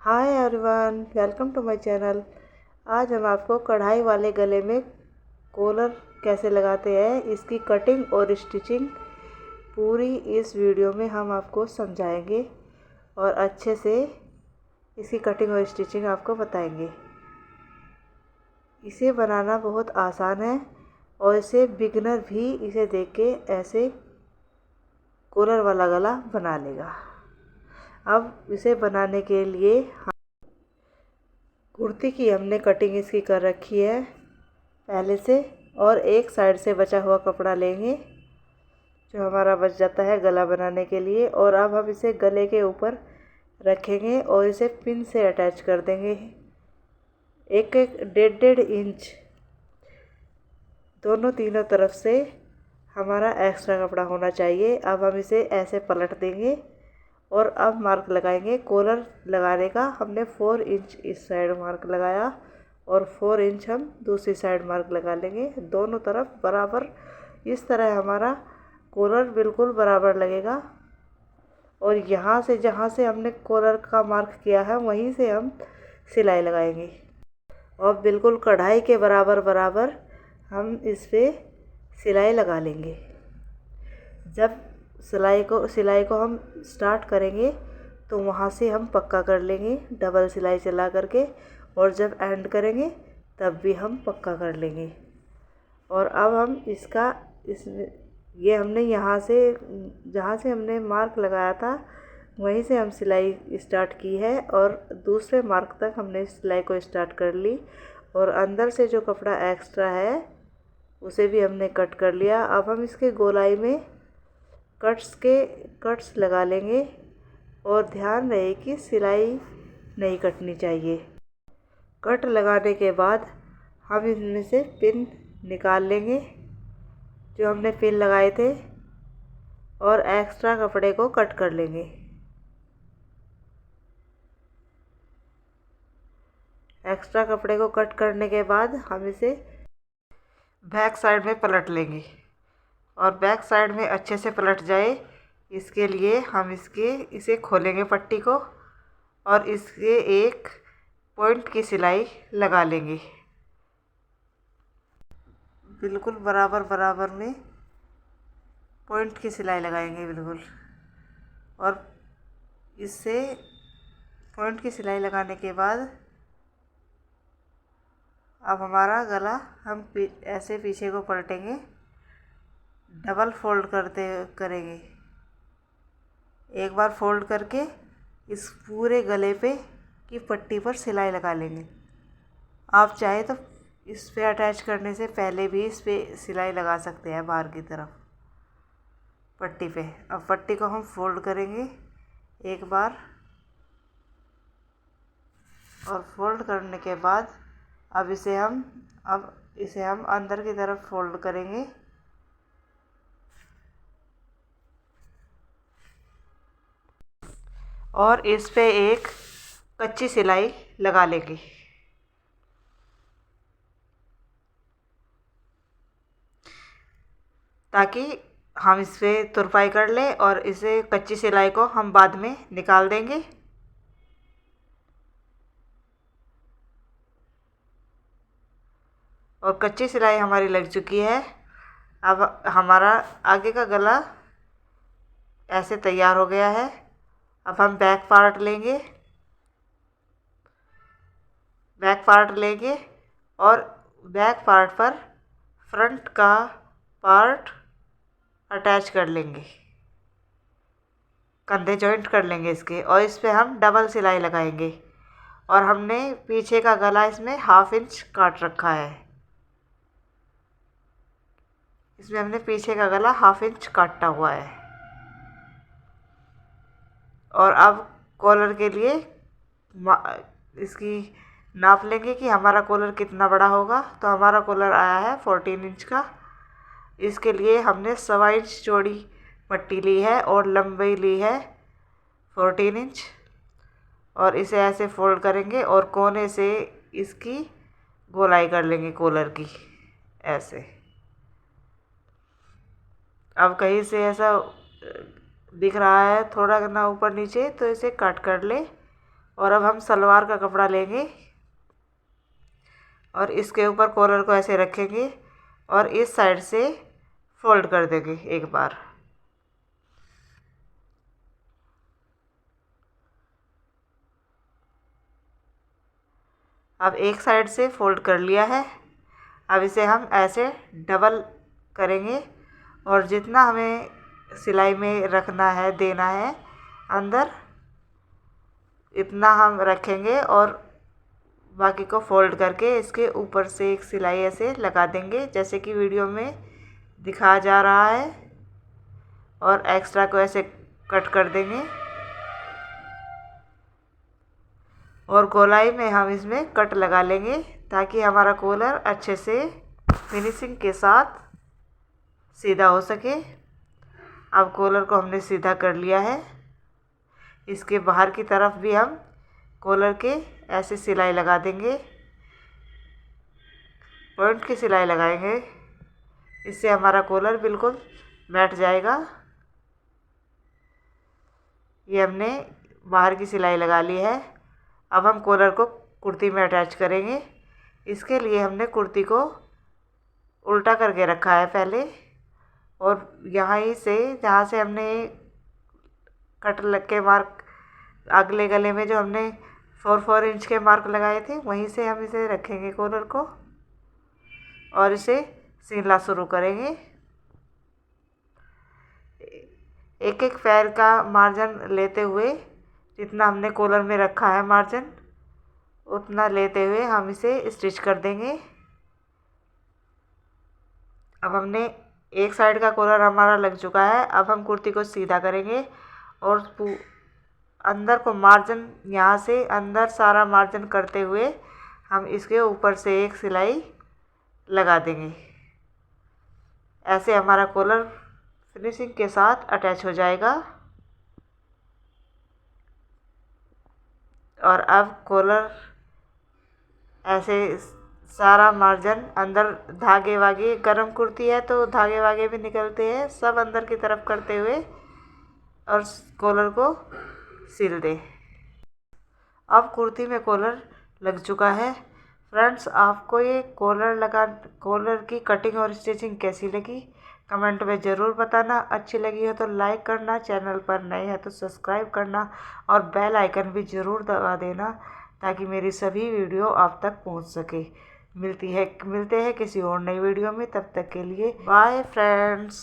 Hi everyone, welcome to my channel. आज हम आपको कढ़ाई वाले गले में कॉलर कैसे लगाते हैं, इसकी कटिंग और स्टिचिंग पूरी इस वीडियो में हम आपको समझाएंगे और अच्छे से इसकी कटिंग और स्टिचिंग आपको बताएंगे। इसे बनाना बहुत आसान है और इसे बिगिनर भी इसे देख के ऐसे कॉलर वाला गला बना लेगा। अब इसे बनाने के लिए कुर्ती की हमने कटिंग इसकी कर रखी है पहले से, और एक साइड से बचा हुआ कपड़ा लेंगे जो हमारा बच जाता है गला बनाने के लिए। और अब हम इसे गले के ऊपर रखेंगे और इसे पिन से अटैच कर देंगे। एक एक 1.5 इंच दोनों तीनों तरफ से हमारा एक्स्ट्रा कपड़ा होना चाहिए। अब हम इसे ऐसे पलट देंगे और अब मार्क लगाएंगे। कॉलर लगाने का हमने 4 इंच इस साइड मार्क लगाया और 4 इंच हम दूसरी साइड मार्क लगा लेंगे, दोनों तरफ बराबर। इस तरह हमारा कॉलर बिल्कुल बराबर लगेगा। और यहाँ से जहाँ से हमने कॉलर का मार्क किया है वहीं से हम सिलाई लगाएंगे और बिल्कुल कढ़ाई के बराबर बराबर हम इस पर सिलाई लगा लेंगे। जब सिलाई को हम स्टार्ट करेंगे तो वहाँ से हम पक्का कर लेंगे डबल सिलाई चला करके, और जब एंड करेंगे तब भी हम पक्का कर लेंगे। और अब हम ये हमने यहाँ से जहाँ से हमने मार्क लगाया था वहीं से हम सिलाई स्टार्ट की है और दूसरे मार्क तक हमने सिलाई को स्टार्ट कर ली। और अंदर से जो कपड़ा एक्स्ट्रा है उसे भी हमने कट कर लिया। अब हम इसके गोलाई में कट्स लगा लेंगे और ध्यान रहे कि सिलाई नहीं कटनी चाहिए। कट लगाने के बाद हम इनमें से पिन निकाल लेंगे जो हमने पिन लगाए थे और एक्स्ट्रा कपड़े को कट कर लेंगे। एक्स्ट्रा कपड़े को कट करने के बाद हम इसे बैक साइड में पलट लेंगे और बैक साइड में अच्छे से पलट जाए इसके लिए हम इसे खोलेंगे पट्टी को और इसके एक पॉइंट की सिलाई लगा लेंगे। बिल्कुल बराबर बराबर में पॉइंट की सिलाई लगाएंगे बिल्कुल। और इससे पॉइंट की सिलाई लगाने के बाद अब हमारा गला हम ऐसे पीछे को पलटेंगे, डबल फोल्ड करेंगे। एक बार फोल्ड करके इस पूरे गले पे की पट्टी पर सिलाई लगा लेंगे। आप चाहे तो इस पे अटैच करने से पहले भी इस पे सिलाई लगा सकते हैं बाहर की तरफ पट्टी पे। अब पट्टी को हम फोल्ड करेंगे एक बार, और फोल्ड करने के बाद अब इसे हम अंदर की तरफ फोल्ड करेंगे और इस पे एक कच्ची सिलाई लगा लेंगे। ताकि हम इस पे तुरपाई कर लें और इसे कच्ची सिलाई को हम बाद में निकाल देंगे। और कच्ची सिलाई हमारी लग चुकी है। अब हमारा आगे का गला ऐसे तैयार हो गया है। अब हम बैक पार्ट लेंगे और बैक पार्ट पर फ्रंट का पार्ट अटैच कर लेंगे, कंधे जॉइंट कर लेंगे इसके, और इस पे हम डबल सिलाई लगाएंगे। और हमने पीछे का गला इसमें 1/2 इंच काट रखा है। इसमें हमने पीछे का गला 1/2 इंच काटा हुआ है। और अब कॉलर के लिए इसकी नाप लेंगे कि हमारा कॉलर कितना बड़ा होगा। तो हमारा कॉलर आया है 14 इंच का। इसके लिए हमने 1.25 इंच चौड़ी पट्टी ली है और लंबाई ली है 14 इंच। और इसे ऐसे फोल्ड करेंगे और कोने से इसकी गोलाई कर लेंगे कॉलर की ऐसे। अब कहीं से ऐसा दिख रहा है थोड़ा ना ऊपर नीचे तो इसे कट कर ले और अब हम सलवार का कपड़ा लेंगे और इसके ऊपर कॉलर को ऐसे रखेंगे और इस साइड से फोल्ड कर देंगे एक बार। अब एक साइड से फोल्ड कर लिया है। अब इसे हम ऐसे डबल करेंगे और जितना हमें सिलाई में रखना है, देना है अंदर, इतना हम रखेंगे और बाकी को फोल्ड करके इसके ऊपर से एक सिलाई ऐसे लगा देंगे जैसे कि वीडियो में दिखाया जा रहा है और एक्स्ट्रा को ऐसे कट कर देंगे और गोलाई में हम इसमें कट लगा लेंगे ताकि हमारा कॉलर अच्छे से फिनिशिंग के साथ सीधा हो सके। अब कॉलर को हमने सीधा कर लिया है। इसके बाहर की तरफ भी हम कॉलर के ऐसे सिलाई लगा देंगे, पॉइंट की सिलाई लगाएंगे। इससे हमारा कॉलर बिल्कुल बैठ जाएगा। ये हमने बाहर की सिलाई लगा ली है। अब हम कॉलर को कुर्ती में अटैच करेंगे। इसके लिए हमने कुर्ती को उल्टा करके रखा है पहले और यहाँ ही से जहाँ से हमने कट लग के मार्क अगले गले में जो हमने 4 इंच के मार्क लगाए थे वहीं से हम इसे रखेंगे कॉलर को और इसे सिलना शुरू करेंगे। एक एक पैर का मार्जिन लेते हुए जितना हमने कॉलर में रखा है मार्जिन उतना लेते हुए हम इसे स्टिच कर देंगे। अब हमने एक साइड का कॉलर हमारा लग चुका है। अब हम कुर्ती को सीधा करेंगे और अंदर को मार्जिन, यहाँ से अंदर सारा मार्जिन करते हुए हम इसके ऊपर से एक सिलाई लगा देंगे। ऐसे हमारा कॉलर फिनिशिंग के साथ अटैच हो जाएगा। और अब कॉलर ऐसे सारा मार्जिन अंदर, धागे वागे, गरम कुर्ती है तो धागे वागे भी निकलते हैं, सब अंदर की तरफ करते हुए और कॉलर को सिल दे। अब कुर्ती में कॉलर लग चुका है। फ्रेंड्स, आपको ये कॉलर की कटिंग और स्टिचिंग कैसी लगी कमेंट में ज़रूर बताना। अच्छी लगी हो तो लाइक करना, चैनल पर नए हैं तो सब्सक्राइब करना और बेल आइकन भी ज़रूर दबा देना ताकि मेरी सभी वीडियो आप तक पहुंच सके। मिलते हैं किसी और नई वीडियो में। तब तक के लिए बाय फ्रेंड्स।